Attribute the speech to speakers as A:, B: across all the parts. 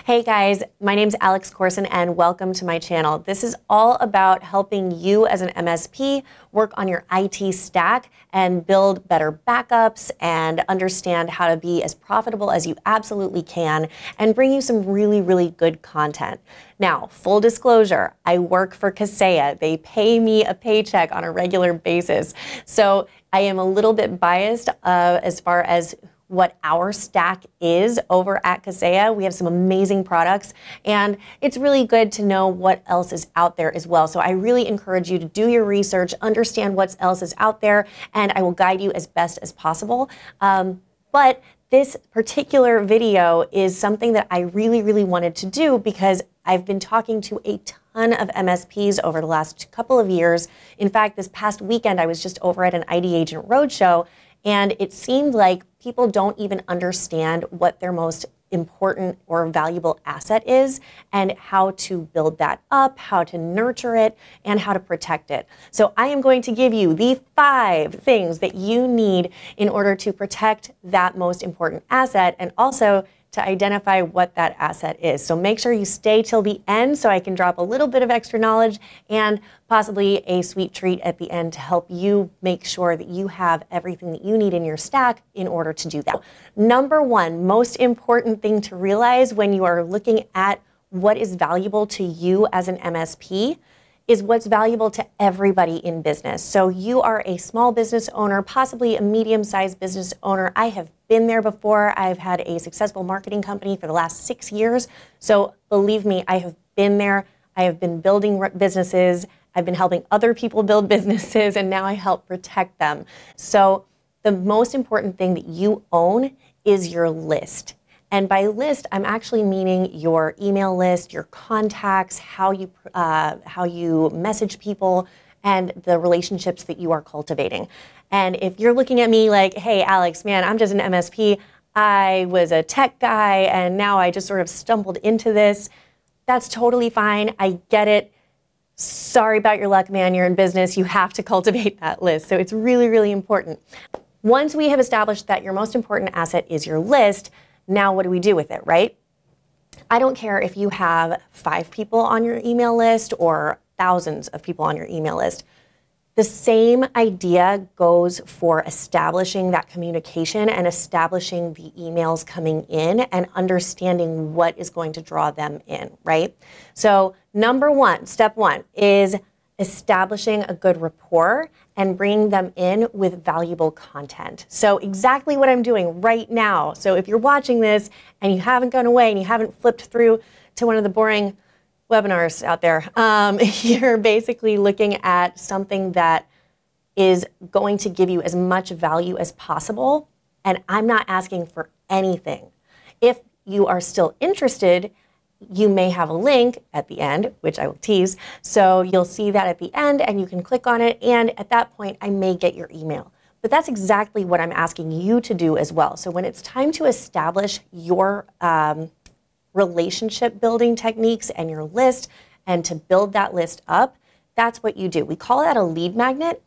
A: Hey guys, my name's Alex Corson and welcome to my channel. This is all about helping you as an MSP work on your IT stack and build better backups and understand how to be as profitable as you absolutely can and bring you some really good content. Now, full disclosure, I work for Kaseya. They pay me a paycheck on a regular basis. So I am a little bit biased as far as what our stack is over at Kaseya. We have some amazing products and it's really good to know what else is out there as well. So I really encourage you to do your research, understand what else is out there, and I will guide you as best as possible. But this particular video is something that I really wanted to do because I've been talking to a ton of MSPs over the last couple of years. In fact, this past weekend, I was just over at an ID Agent Roadshow, and it seemed like people don't even understand what their most important or valuable asset is and how to build that up, how to nurture it, and how to protect it. So I am going to give you the 5 things that you need in order to protect that most important asset and also to identify what that asset is. So make sure you stay till the end so I can drop a little bit of extra knowledge and possibly a sweet treat at the end to help you make sure that you have everything that you need in your stack in order to do that. Number 1, most important thing to realize when you are looking at what is valuable to you as an MSP is what's valuable to everybody in business. So you are a small business owner, possibly a medium-sized business owner. I have been there before. I've had a successful marketing company for the last 6 years. So believe me, I have been there. I have been building businesses. I've been helping other people build businesses, and now I help protect them. So the most important thing that you own is your list. And by list, I'm actually meaning your email list, your contacts, how you message people, and the relationships that you are cultivating. And if you're looking at me like, hey, Alex, man, I'm just an MSP. I was a tech guy, and now I just sort of stumbled into this. That's totally fine. I get it. Sorry about your luck, man. You're in business. You have to cultivate that list. So it's really important. Once we have established that your most important asset is your list, now what do we do with it, right? I don't care if you have 5 people on your email list or thousands of people on your email list. The same idea goes for establishing that communication and establishing the emails coming in and understanding what is going to draw them in, right? So number 1, step 1 is establishing a good rapport and bringing them in with valuable content. So exactly what I'm doing right now. So if you're watching this and you haven't gone away and you haven't flipped through to one of the boring webinars out there, you're basically looking at something that is going to give you as much value as possible. And I'm not asking for anything. If you are still interested, you may have a link at the end, which I will tease. So you'll see that at the end and you can click on it. And at that point, I may get your email. But that's exactly what I'm asking you to do as well. So when it's time to establish your relationship building techniques and your list and to build that list up, that's what you do. We call that a lead magnet.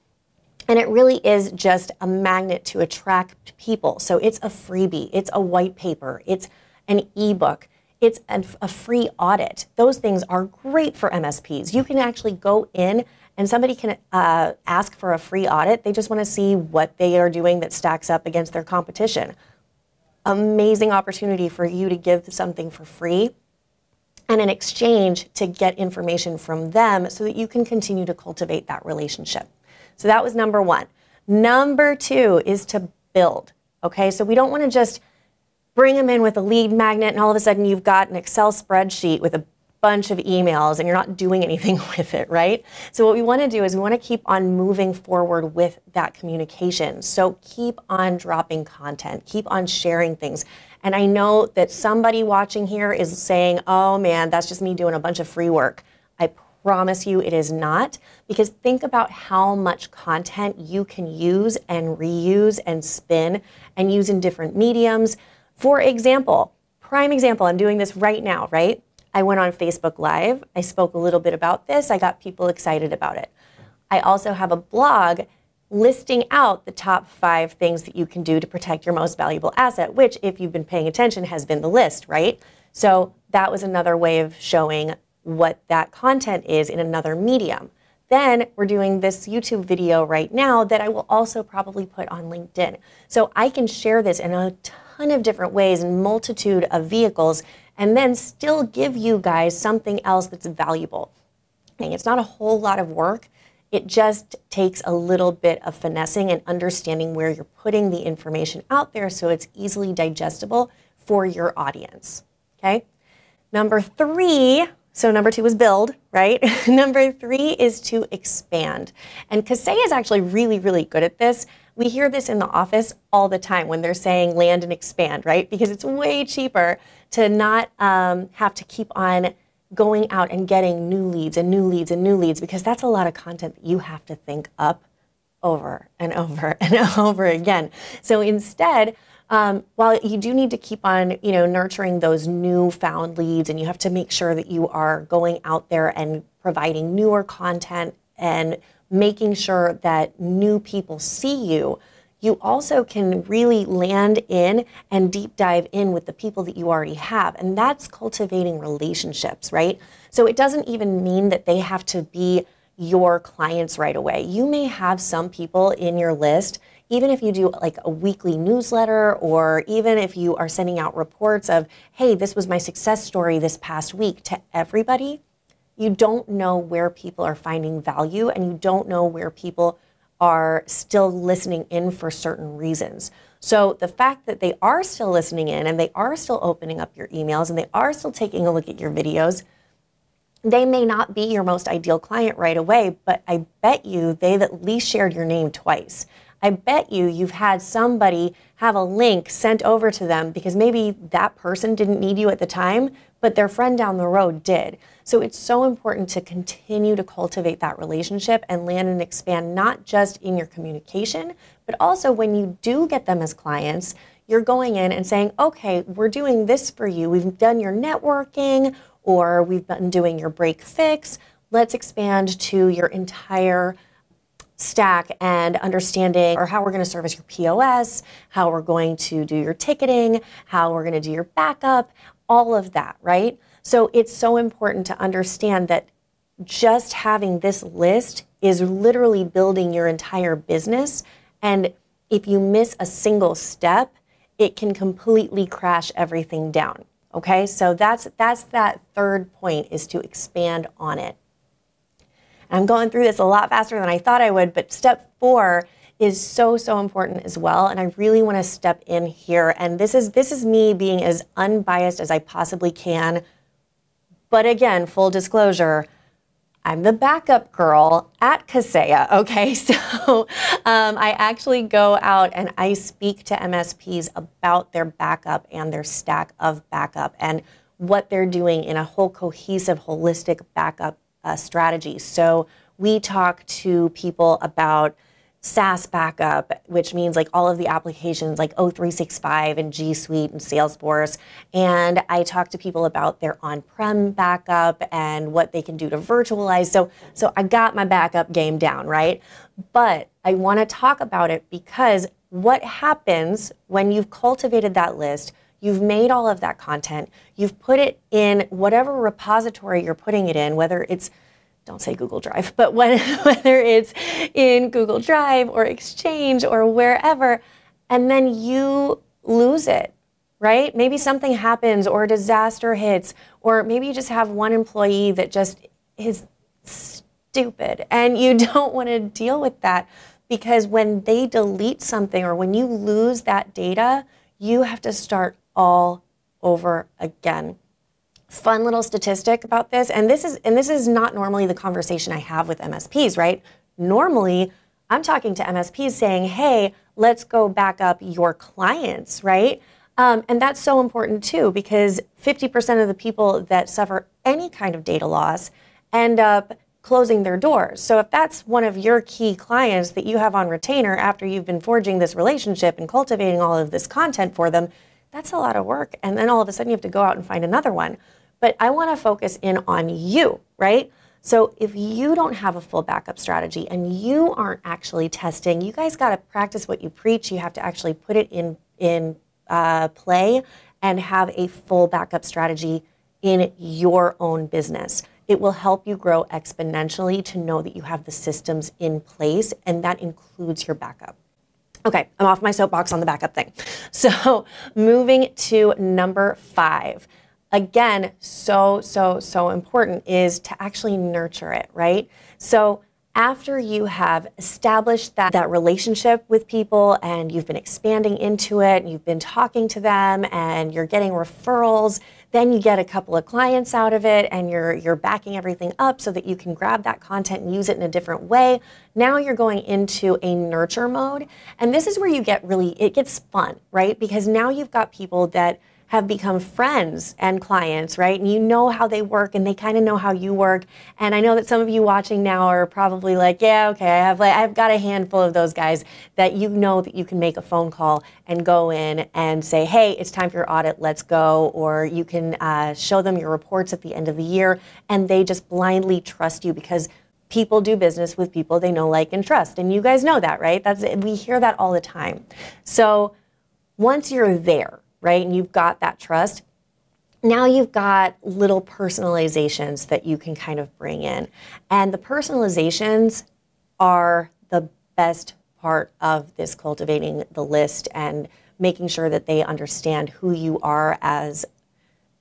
A: And it really is just a magnet to attract people. So it's a freebie, it's a white paper, it's an ebook. It's a free audit. Those things are great for MSPs. You can actually go in and somebody can ask for a free audit. They just want to see what they are doing that stacks up against their competition. Amazing opportunity for you to give something for free and in exchange to get information from them so that you can continue to cultivate that relationship. So that was number 1. Number 2 is to build. Okay, so we don't want to just bring them in with a lead magnet and all of a sudden you've got an Excel spreadsheet with a bunch of emails and you're not doing anything with it, right? So what we want to do is we want to keep on moving forward with that communication. So keep on dropping content, keep on sharing things. And I know that somebody watching here is saying, oh man, that's just me doing a bunch of free work. I promise you it is not, because think about how much content you can use and reuse and spin and use in different mediums. For example, prime example, I'm doing this right now, right? I went on Facebook Live. I spoke a little bit about this. I got people excited about it. I also have a blog listing out the top 5 things that you can do to protect your most valuable asset, which, if you've been paying attention, has been the list, right? So that was another way of showing what that content is in another medium. Then we're doing this YouTube video right now that I will also probably put on LinkedIn. So I can share this in a ton of different ways and multitude of vehicles and then still give you guys something else that's valuable. And it's not a whole lot of work. It just takes a little bit of finessing and understanding where you're putting the information out there so it's easily digestible for your audience, okay? Number 3, so number 2 was build, right? Number 3 is to expand. And Kaseya is actually really, really good at this. We hear this in the office all the time when they're saying land and expand, right? Because it's way cheaper to not have to keep on going out and getting new leads and new leads and new leads, because that's a lot of content that you have to think up over and over and over again. So instead, while you do need to keep on, nurturing those newfound leads, and you have to make sure that you are going out there and providing newer content and making sure that new people see you, you also can really land in and deep dive in with the people that you already have. And that's cultivating relationships, right? So it doesn't even mean that they have to be your clients right away. You may have some people in your list, even if you do like a weekly newsletter, or even if you are sending out reports of, hey, this was my success story this past week to everybody, you don't know where people are finding value, and you don't know where people are still listening in for certain reasons. So the fact that they are still listening in and they are still opening up your emails and they are still taking a look at your videos, they may not be your most ideal client right away, but I bet you they've at least shared your name twice. I bet you've had somebody have a link sent over to them because maybe that person didn't need you at the time, but their friend down the road did. So it's so important to continue to cultivate that relationship and land and expand, not just in your communication, but also when you do get them as clients, you're going in and saying, okay, we're doing this for you. We've done your networking, or we've been doing your break fix. Let's expand to your entire stack and understanding, or how we're going to service your POS, how we're going to do your ticketing, how we're going to do your backup, all of that, right? So it's so important to understand that just having this list is literally building your entire business. And if you miss a single step, it can completely crash everything down. Okay, so that's that third point, is to expand on it. I'm going through this a lot faster than I thought I would, but step 4 is so important as well, and I really want to step in here. And this is me being as unbiased as I possibly can. But again, full disclosure, I'm the backup girl at Kaseya, okay? So I actually go out and I speak to MSPs about their backup and their stack of backup and what they're doing in a whole cohesive, holistic backup strategy. So we talk to people about SaaS backup, which means like all of the applications like O365 and G Suite and Salesforce. And I talk to people about their on-prem backup and what they can do to virtualize. So I got my backup game down, right? But I want to talk about it because what happens when you've cultivated that list, you've made all of that content, you've put it in whatever repository you're putting it in, whether it's, don't say Google Drive, but whether it's in Google Drive or Exchange or wherever, and then you lose it, right? Maybe something happens or a disaster hits, or maybe you just have one employee that just is stupid and you don't want to deal with that, because when they delete something or when you lose that data, you have to start all over again. Fun little statistic about this, and this is not normally the conversation I have with MSPs, right? Normally, I'm talking to MSPs saying, hey, let's go back up your clients, right? And that's so important too, because 50% of the people that suffer any kind of data loss end up closing their doors. So if that's one of your key clients that you have on retainer after you've been forging this relationship and cultivating all of this content for them, that's a lot of work. And then all of a sudden you have to go out and find another one. But I want to focus in on you, right? So if you don't have a full backup strategy and you aren't actually testing, you guys got to practice what you preach. You have to actually put it in play and have a full backup strategy in your own business. It will help you grow exponentially to know that you have the systems in place, and that includes your backup. Okay, I'm off my soapbox on the backup thing. So moving to number 5. Again, so important is to actually nurture it, right? So after you have established that relationship with people and you've been expanding into it, and you've been talking to them and you're getting referrals, then you get a couple of clients out of it and you're backing everything up so that you can grab that content and use it in a different way. Now you're going into a nurture mode. And this is where it gets fun, right? Because now you've got people that have become friends and clients, right? And you know how they work and they kind of know how you work. And I know that some of you watching now are probably like, yeah, okay, I've got a handful of those guys that you know that you can make a phone call and go in and say, hey, it's time for your audit, let's go. Or you can show them your reports at the end of the year and they just blindly trust you because people do business with people they know, like, and trust. And you guys know that, right? We hear that all the time. So once you're there, right, and you've got that trust, now you've got little personalizations that you can kind of bring in. And the personalizations are the best part of this cultivating the list and making sure that they understand who you are as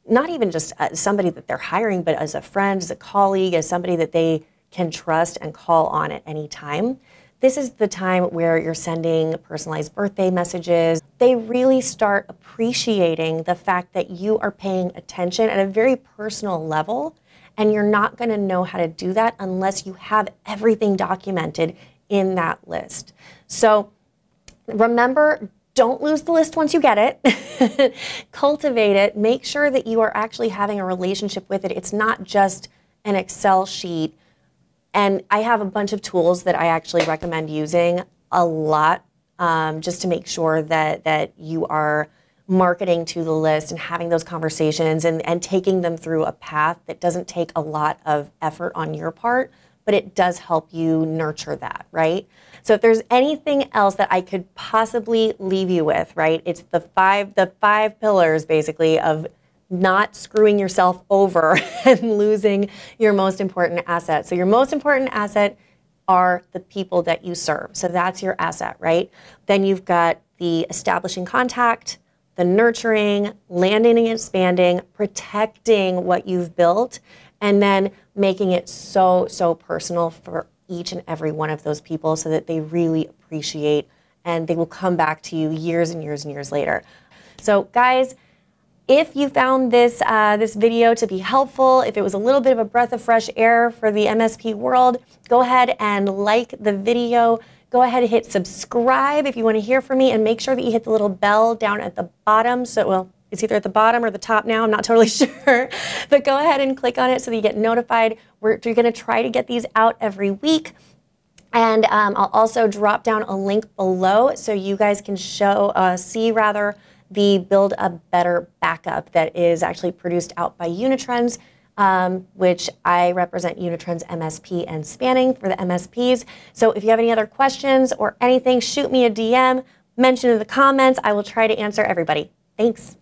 A: not even just somebody that they're hiring, but as a friend, as a colleague, as somebody that they can trust and call on at any time. This is the time where you're sending personalized birthday messages. They really start appreciating the fact that you are paying attention at a very personal level, and you're not going to know how to do that unless you have everything documented in that list. So remember, don't lose the list once you get it. Cultivate it. Make sure that you are actually having a relationship with it. It's not just an Excel sheet. And I have a bunch of tools that I actually recommend using a lot just to make sure that you are marketing to the list and having those conversations and taking them through a path that doesn't take a lot of effort on your part, but it does help you nurture that, right? So if there's anything else that I could possibly leave you with, right, it's the five pillars basically of not screwing yourself over and losing your most important asset. So your most important asset are the people that you serve. So that's your asset, right? Then you've got the establishing contact, the nurturing, landing and expanding, protecting what you've built, and then making it so personal for each and every one of those people so that they really appreciate and they will come back to you years and years and years later. So guys, if you found this video to be helpful, if it was a little bit of a breath of fresh air for the MSP world, go ahead and like the video. Go ahead and hit subscribe if you want to hear from me, and make sure that you hit the little bell down at the bottom. So, well, it's either at the bottom or the top now, I'm not totally sure. But go ahead and click on it so that you get notified. You're going to try to get these out every week. And I'll also drop down a link below so you guys can see the Build a Better Backup that is actually produced out by Unitrends, which I represent Unitrends MSP and Spanning for the MSPs. So if you have any other questions or anything, shoot me a DM, mention in the comments. I will try to answer everybody. Thanks.